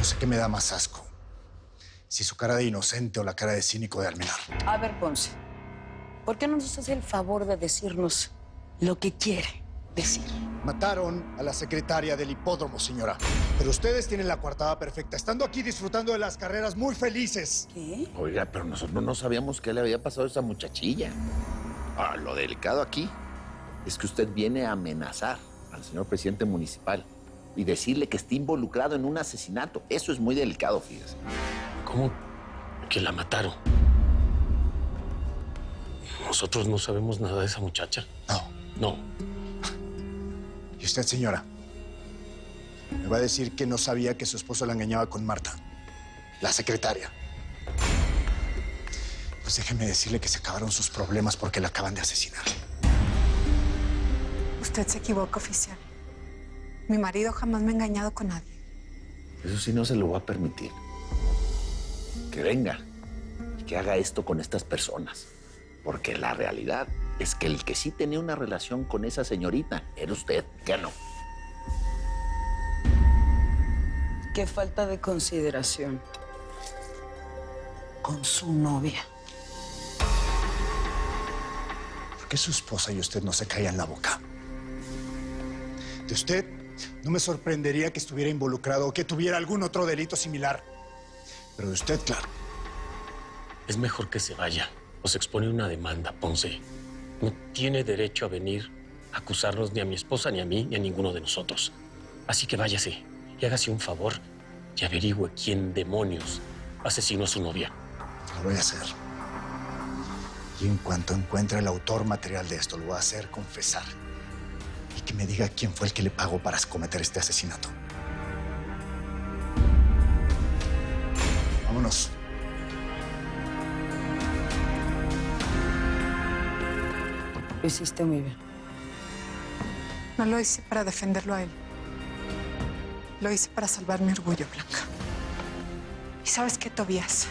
No sé qué me da más asco. Si su cara de inocente o la cara de cínico de Almenar. A ver, Ponce, ¿por qué no nos hace el favor de decirnos lo que quiere decir? Mataron a la secretaria del hipódromo, señora. Pero ustedes tienen la coartada perfecta, estando aquí disfrutando de las carreras muy felices. ¿Qué? Oiga, pero nosotros no sabíamos qué le había pasado a esa muchachilla. Ahora, lo delicado aquí es que usted viene a amenazar al señor presidente municipal y decirle que está involucrado en un asesinato. Eso es muy delicado, fíjese. ¿Cómo que la mataron? Nosotros no sabemos nada de esa muchacha. No. No. ¿Y usted, señora? Me va a decir que no sabía que su esposo la engañaba con Marta, la secretaria. Pues déjeme decirle que se acabaron sus problemas porque la acaban de asesinar. Usted se equivoca, oficial. Mi marido jamás me ha engañado con nadie. Eso sí no se lo va a permitir. Que venga y que haga esto con estas personas. Porque la realidad es que el que sí tenía una relación con esa señorita era usted, ¿qué no? Qué falta de consideración con su novia. ¿Por qué su esposa y usted no se caían la boca? De usted no me sorprendería que estuviera involucrado o que tuviera algún otro delito similar. Pero de usted, claro. Es mejor que se vaya. Nos expone una demanda, Ponce. No tiene derecho a venir a acusarnos ni a mi esposa, ni a mí, ni a ninguno de nosotros. Así que váyase y hágase un favor y averigüe quién demonios asesinó a su novia. Lo voy a hacer. Y en cuanto encuentre el autor material de esto, lo voy a hacer confesar. Y que me diga quién fue el que le pagó para cometer este asesinato. Vámonos. Lo hiciste muy bien. No lo hice para defenderlo a él. Lo hice para salvar mi orgullo, Blanca. ¿Y sabes qué, Tobías?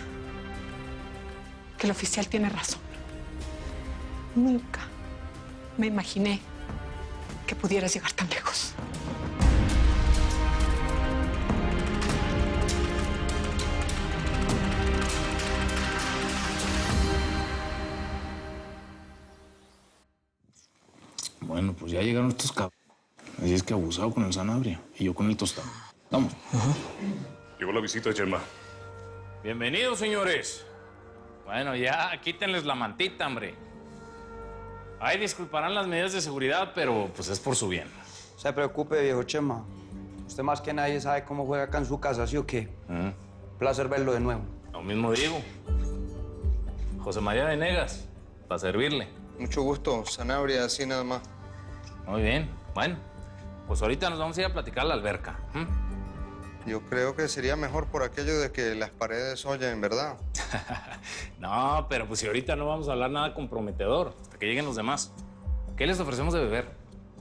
Que el oficial tiene razón. Nunca me imaginé que pudieras llegar tan lejos. Bueno, pues ya llegaron estos cabros. Así es que abusado con el Sanabria y yo con el tostado. Vamos. Llegó la visita, Gemma. Bienvenidos, señores. Bueno, ya quítenles la mantita, hombre. Ahí disculparán las medidas de seguridad, pero pues es por su bien. No se preocupe, viejo Chema. Usted más que nadie sabe cómo juega acá en su casa, ¿sí o qué? Placer verlo de nuevo. Lo mismo digo. José María Venegas, para servirle. Mucho gusto, Sanabria, así nada más. Muy bien. Bueno, pues ahorita nos vamos a ir a platicar a la alberca. Yo creo que sería mejor por aquello de que las paredes oyen, ¿verdad? No, pero pues si ahorita no vamos a hablar nada comprometedor, hasta que lleguen los demás. ¿Qué les ofrecemos de beber?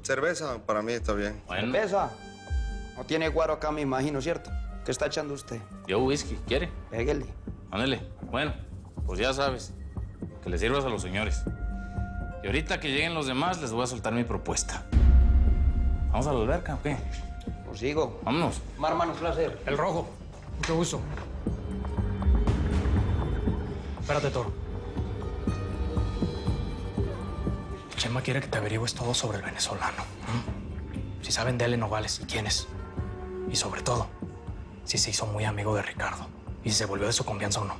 Cerveza, para mí está bien. Bueno, ¿Cerveza? No tiene guaro acá, me imagino, ¿cierto? ¿Qué está echando usted? yo whisky, ¿quiere? Pégale. Ándale. Bueno, pues ya sabes, que le sirvas a los señores. Y ahorita que lleguen los demás, les voy a soltar mi propuesta. ¿Vamos a la alberca o qué? Pues sigo. Vámonos. Hermanos, placer. El rojo. Mucho gusto. Espérate, Toro. Chema quiere que te averigües todo sobre el venezolano. Si saben de él en Nogales y quién es. Y sobre todo, si se hizo muy amigo de Ricardo. Y si se volvió de su confianza o no.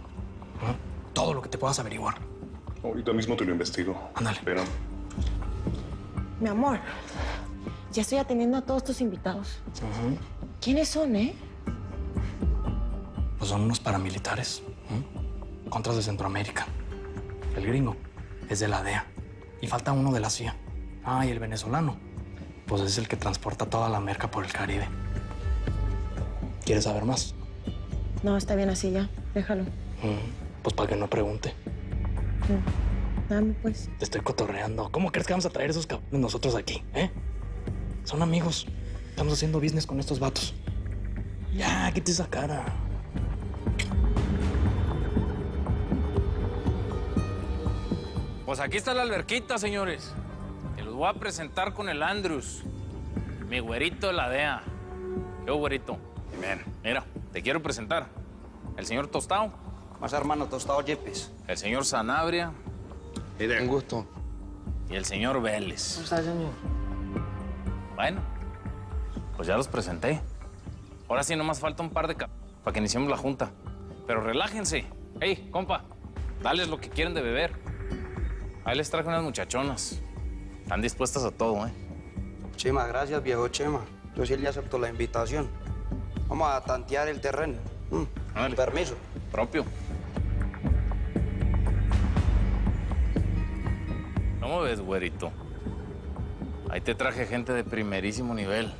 Todo lo que te puedas averiguar. Ahorita mismo te lo investigo. Ándale. Espera. Mi amor, ya estoy atendiendo a todos tus invitados. ¿Quiénes son, Pues son unos paramilitares. Contras de Centroamérica. El gringo es de la DEA. Y falta uno de la CIA. Ah, y el venezolano. Pues es el que transporta toda la merca por el Caribe. ¿Quieres saber más? No, está bien así ya. Déjalo. Pues para que no pregunte. Dame, pues. Te estoy cotorreando. ¿Cómo crees que vamos a traer esos cabrones nosotros aquí, Son amigos. Estamos haciendo business con estos vatos. Ya, quita esa cara. Pues aquí está la alberquita, señores. Que los voy a presentar con el Andrews, mi güerito de la DEA. ¿Qué güerito? Bien. Mira. te quiero presentar. El señor Tostado. Más hermano Tostado Yepes. El señor Sanabria. Un gusto. Y el señor Vélez. ¿Cómo está, señor? Bueno, pues ya los presenté. Ahora sí, nomás falta un par de para que iniciemos la junta. Pero relájense. Hey, compa, dales lo que quieren de beber. Ahí les traje unas muchachonas. Están dispuestas a todo, ¿eh? Chema, gracias, viejo Chema. Yo sí le acepto la invitación. Vamos a tantear el terreno. Permiso. Propio. ¿Cómo ves, güerito? Ahí te traje gente de primerísimo nivel.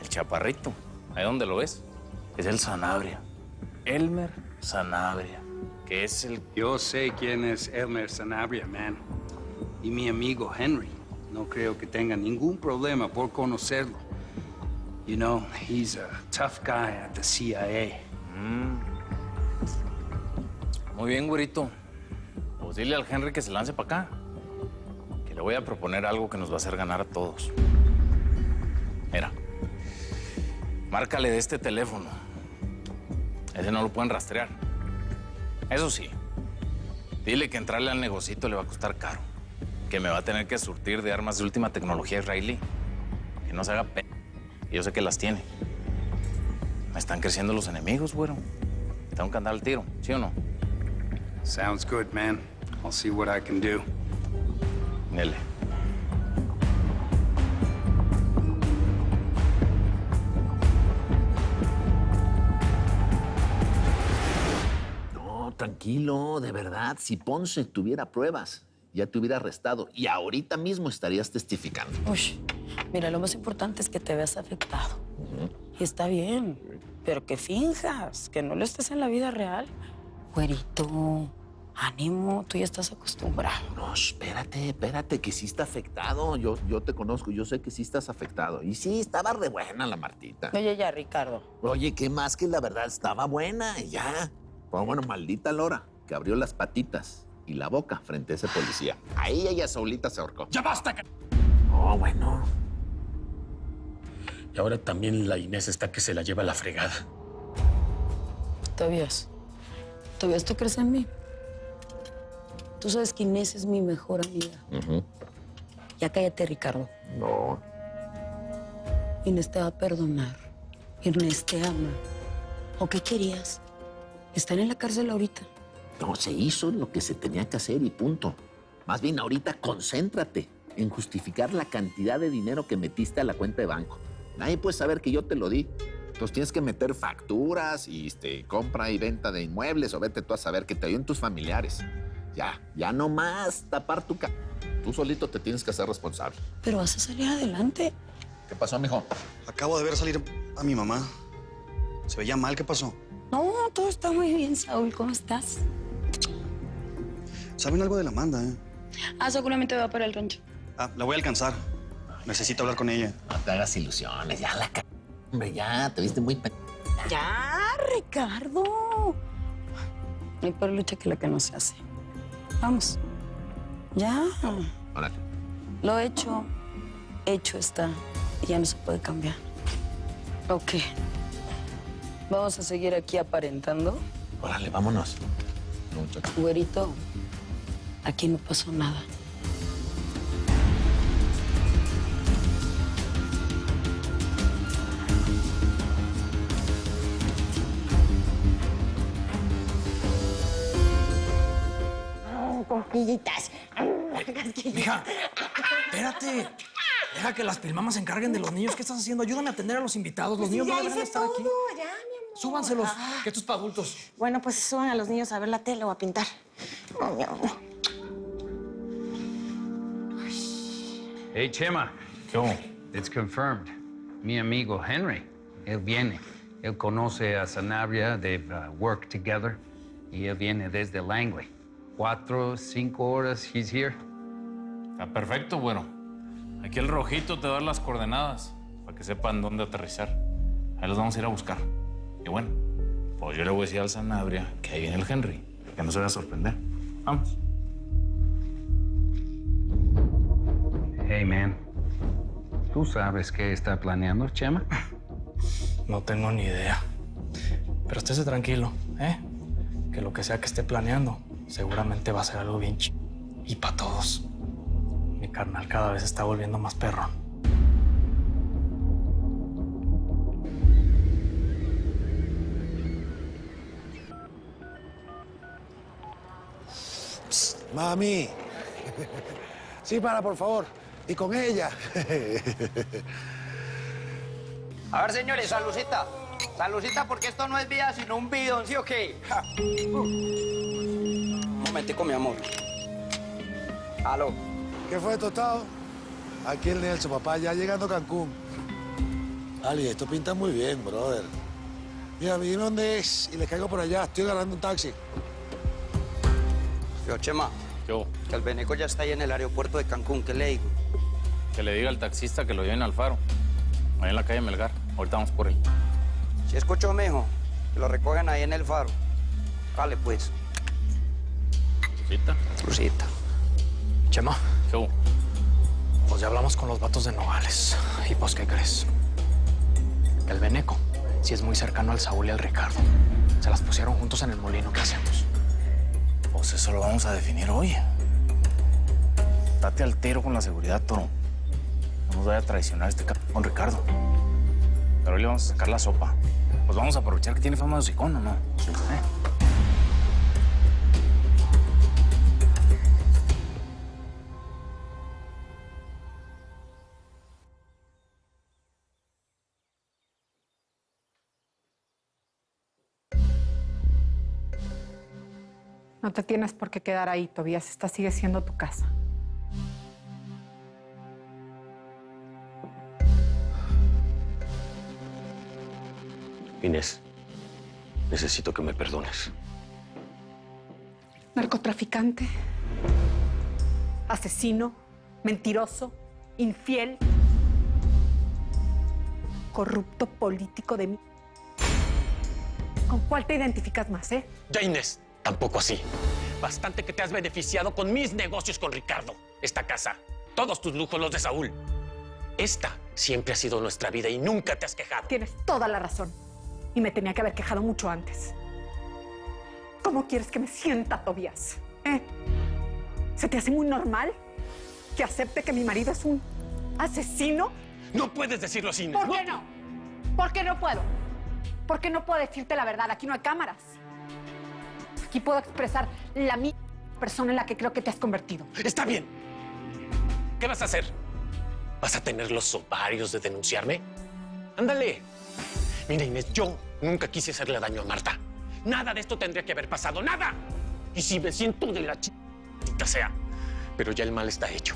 El chaparrito. ¿Ahí dónde lo ves? Es el Sanabria. Elmer Sanabria, que es el... Yo sé quién es Elmer Sanabria, man. Y mi amigo Henry. No creo que tenga ningún problema por conocerlo. You know, he's a tough guy at the CIA. Muy bien, güerito. Pues dile al Henry que se lance para acá. Que le voy a proponer algo que nos va a hacer ganar a todos. Mira, márcale de este teléfono. Ese no lo pueden rastrear. Eso sí, dile que entrarle al negocito le va a costar caro. Que me va a tener que surtir de armas de última tecnología israelí. Que no se haga p... Yo sé que las tiene. Me están creciendo los enemigos, güero. Tengo que andar al tiro, ¿sí o no? Sounds good, man. I'll see what I can do. Dele. No, tranquilo, de verdad. Si Ponce tuviera pruebas, ya te hubiera arrestado y ahorita mismo estarías testificando. Uy, mira, lo más importante es que te veas afectado. Y está bien, pero que finjas, que no lo estés en la vida real. Güerito, ánimo, tú ya estás acostumbrado. No, espérate, que sí está afectado. Yo te conozco, yo sé que sí estás afectado. Y sí, estaba re buena la Martita. Oye, ya, Ricardo. Oye, ¿qué más que la verdad? Estaba buena y ya. Pero bueno, maldita Lora, que abrió las patitas y la boca frente a ese policía. Ahí ella solita se ahorcó. ¡Ya basta! Oh, bueno. Y ahora también la Inés está que se la lleva a la fregada. Tobias, ¿tú crees en mí? Tú sabes que Inés es mi mejor amiga. Ya cállate, Ricardo. No. Inés te va a perdonar. Inés te ama. ¿O qué querías? Están en la cárcel ahorita. No, se hizo lo que se tenía que hacer y punto. Más bien, ahorita concéntrate en justificar la cantidad de dinero que metiste a la cuenta de banco. Nadie puede saber que yo te lo di. Entonces tienes que meter facturas y compra y venta de inmuebles o vete tú a saber que te oyen tus familiares. Ya no más tapar tu cara. Tú solito te tienes que hacer responsable. Pero vas a salir adelante. ¿Qué pasó, mijo? Acabo de ver salir a mi mamá. Se veía mal, ¿qué pasó? No, todo está muy bien, Saúl. ¿Cómo estás? ¿Saben algo de la Amanda, Seguramente va para el rancho. La voy a alcanzar. Necesito hablar con ella. No te hagas ilusiones, ya hombre, ya, te viste muy... Ya, Ricardo. Hay peor lucha que la que no se hace. Vamos. Ya. Órale. Lo hecho está. Y ya no se puede cambiar. Ok. ¿Vamos a seguir aquí aparentando? Órale, vámonos. Güerito, aquí no pasó nada. Cosquillitas. Mija, espérate. Deja que las pilmamas se encarguen de los niños. ¿Qué estás haciendo? Ayúdame a atender a los invitados. Los niños no deberían estar aquí. Ya, mi amor. Súbanselos, que esto es para adultos. Bueno, pues suban a los niños a ver la tele o a pintar. Oh, mi amor. Hey, Chema. It's confirmed. Mi amigo Henry, él viene. Él conoce a Sanabria, they've worked together. Y él viene desde Langley. 4, 5 horas, he's here. Está perfecto, bueno. Aquí el rojito te da las coordenadas para que sepan dónde aterrizar. Ahí los vamos a ir a buscar. Y bueno, pues yo le voy a decir al Sanabria que ahí viene el Henry, que no se vaya a sorprender. Vamos. Hey, man. ¿Tú sabes qué está planeando, Chema? No tengo ni idea. Pero estése tranquilo, ¿eh? Que lo que sea que esté planeando, seguramente va a ser algo bien y para todos. Mi carnal cada vez se está volviendo más perro. Mami. Sí, por favor. Y con ella. A ver, señores, saludcita. Saludcita, porque esto no es vida, sino un bidón, ¿sí o qué? Un momentico, mi amor. Aló. ¿Qué fue, Tostado? Aquí el Nelson, papá, ya llegando a Cancún. Ali, esto pinta muy bien, brother. Mira, dime dónde es y le caigo por allá. Estoy agarrando un taxi. Yo, Chema. Yo. Que el Beneco ya está ahí en el aeropuerto de Cancún. ¿Qué le digo? Que le diga al taxista que lo lleven al Faro. Ahí en la calle Melgar. Ahorita vamos por él. Si escuchó, mijo, que lo recogen ahí en el Faro. Vale, pues. ¿Lucita? Lucita. Chema. ¿Qué? Pues ya hablamos con los vatos de Nogales. ¿Y pues qué crees? Que el Beneco sí es muy cercano al Saúl y al Ricardo. Se las pusieron juntos en el molino. ¿Qué hacemos? Pues eso lo vamos a definir hoy. Date al tiro con la seguridad, Toro. No nos vaya a traicionar este con Ricardo. Pero hoy le vamos a sacar la sopa. Pues vamos a aprovechar que tiene fama de hocicón, ¿o no? No te tienes por qué quedar ahí, Tobías. Esta sigue siendo tu casa. Inés, necesito que me perdones. Narcotraficante, asesino, mentiroso, infiel, corrupto político de mí. ¿Con cuál te identificas más, eh? Ya, Inés, tampoco así. Bastante que te has beneficiado con mis negocios con Ricardo. Esta casa, todos tus lujos, los de Saúl. Esta siempre ha sido nuestra vida y nunca te has quejado. Tienes toda la razón. Y me tenía que haber quejado mucho antes. ¿Cómo quieres que me sienta, Tobías? ¿Se te hace muy normal que acepte que mi marido es un asesino? No puedes decirlo así, Inés. ¿Por qué no? ¿Por qué no puedo? ¿Por qué no puedo decirte la verdad? Aquí no hay cámaras. Aquí puedo expresar la misma persona en la que creo que te has convertido. Está bien. ¿Qué vas a hacer? ¿Vas a tener los ovarios de denunciarme? Ándale. Mira, Inés, yo nunca quise hacerle daño a Marta. Nada de esto tendría que haber pasado, ¡nada! Y si me siento de la chiquita sea. Pero ya el mal está hecho.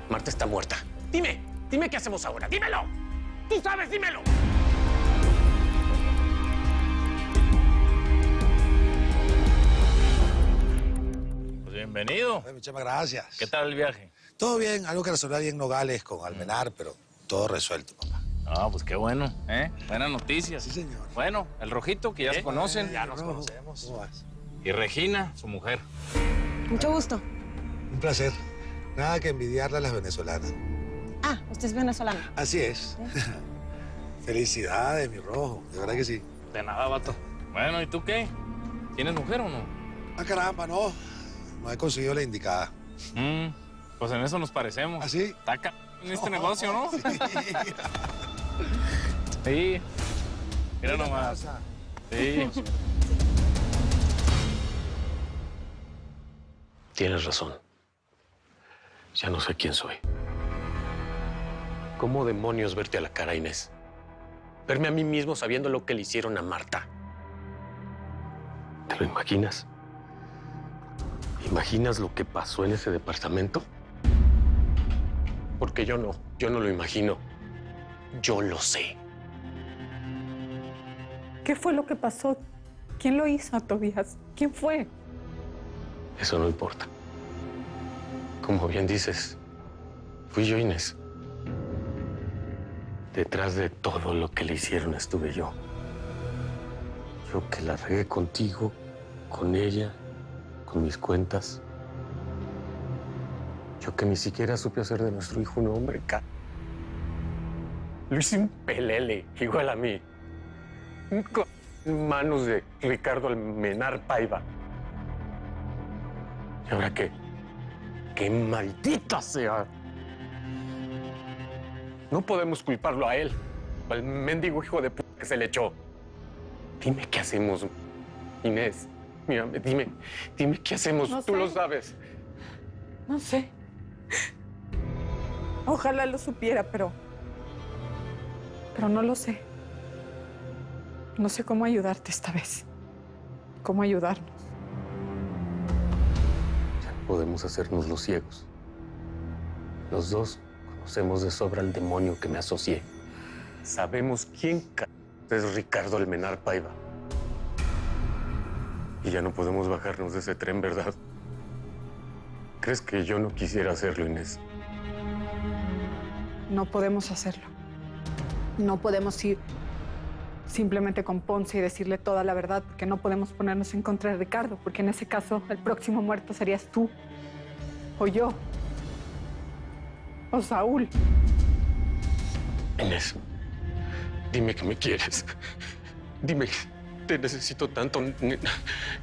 Marta está muerta. Dime qué hacemos ahora. ¡Dímelo! ¡Tú sabes, dímelo! Pues bienvenido. Muchas gracias. ¿Qué tal el viaje? Todo bien, algo que resolver ahí en Nogales con Almenar, pero todo resuelto, papá. Ah, pues qué bueno, ¿eh? Buenas noticias. Sí, señor. Bueno, el Rojito, que ya se conocen. Ya nos conocemos. ¿Cómo vas? Y Regina, su mujer. Mucho gusto. Un placer. Nada que envidiarle a las venezolanas. Ah, usted es venezolano. Así es. Felicidades, mi Rojo. De verdad que sí. De nada, vato. Bueno, ¿y tú qué? ¿Tienes mujer o no? Ah, caramba, no. No he conseguido la indicada. Pues en eso nos parecemos. ¿Ah, sí? Taca en este negocio, ¿no? Sí. Sí. Mira nomás. Sí. Tienes razón. Ya no sé quién soy. ¿Cómo demonios verte a la cara, Inés? Verme a mí mismo sabiendo lo que le hicieron a Marta. ¿Te lo imaginas? ¿Imaginas lo que pasó en ese departamento? Porque yo no lo imagino. Yo lo sé. ¿Qué fue lo que pasó? ¿Quién lo hizo, Tobías? ¿Quién fue? Eso no importa. Como bien dices, fui yo, Inés. Detrás de todo lo que le hicieron estuve yo. Yo que la regué contigo, con ella, con mis cuentas. Yo que ni siquiera supe hacer de nuestro hijo un hombre. Lo hice un pelele, igual a mí. en manos de Ricardo Almenar Paiva. ¿Y ahora qué? ¡Qué maldita sea! No podemos culparlo a él, al mendigo hijo de p*** que se le echó. Dime qué hacemos, Inés. Mírame, dime qué hacemos. No Tú sé. lo sabes. No sé. Ojalá lo supiera, pero no lo sé. No sé cómo ayudarte esta vez. Cómo ayudarnos. Ya no podemos hacernos los ciegos. Los dos conocemos de sobra al demonio que me asocié. Sabemos quién es Ricardo Almenar Paiva. Y ya no podemos bajarnos de ese tren, ¿verdad? ¿Crees que yo no quisiera hacerlo, Inés? No podemos hacerlo. No podemos ir simplemente con Ponce y decirle toda la verdad, porque no podemos ponernos en contra de Ricardo, porque en ese caso el próximo muerto serías tú, o yo, o Saúl. Inés, dime que me quieres. Dime que te necesito tanto.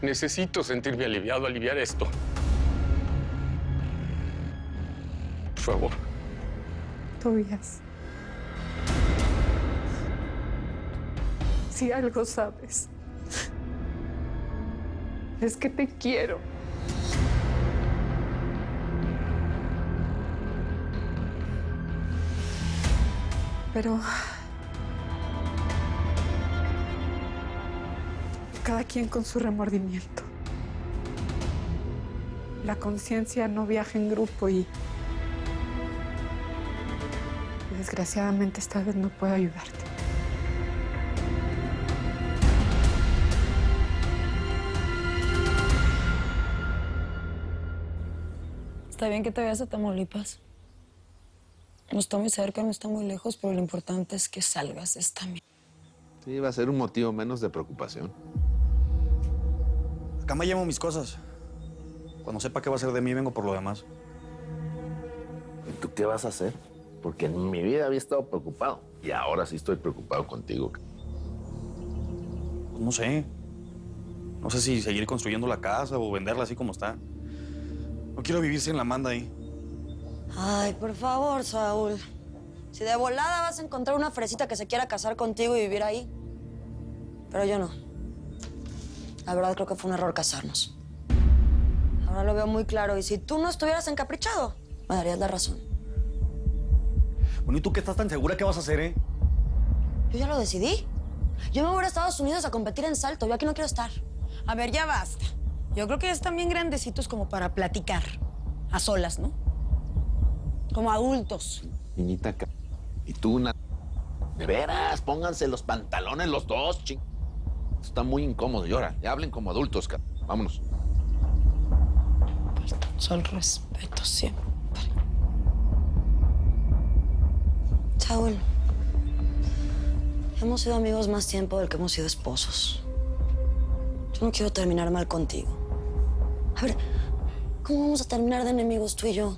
Necesito sentirme aliviado, aliviar esto. Por favor. Tobías. Si algo sabes, es que te quiero. Pero cada quien con su remordimiento. La conciencia no viaja en grupo y desgraciadamente esta vez no puedo ayudarte. Está bien que te vayas a Tamaulipas. No está muy cerca, no está muy lejos, pero lo importante es que salgas de esta mierda. Sí, va a ser un motivo menos de preocupación. Acá me llevo mis cosas. Cuando sepa qué va a hacer de mí, vengo por lo demás. ¿Y tú qué vas a hacer? Porque en mi vida había estado preocupado. Y ahora sí estoy preocupado contigo. Pues no sé. No sé si seguir construyendo la casa o venderla así como está. No quiero vivir sin la manda ahí. Ay, por favor, Saúl. Si de volada vas a encontrar una fresita que se quiera casar contigo y vivir ahí. Pero yo no. La verdad creo que fue un error casarnos. Ahora lo veo muy claro. Y si tú no estuvieras encaprichado, me darías la razón. Bueno, ¿y tú qué estás tan segura que vas a hacer, eh? Yo ya lo decidí. Yo me voy a Estados Unidos a competir en salto. Yo aquí no quiero estar. A ver, ya basta. Yo creo que ya están bien grandecitos como para platicar. A solas, ¿no? Como adultos. Niñita, y tú una... De veras, pónganse los pantalones los dos, ching. Esto está muy incómodo. Y ahora, ya hablen como adultos, vámonos. Son respeto siempre. Saúl, hemos sido amigos más tiempo del que hemos sido esposos. Yo no quiero terminar mal contigo. A ver, ¿cómo vamos a terminar de enemigos tú y yo?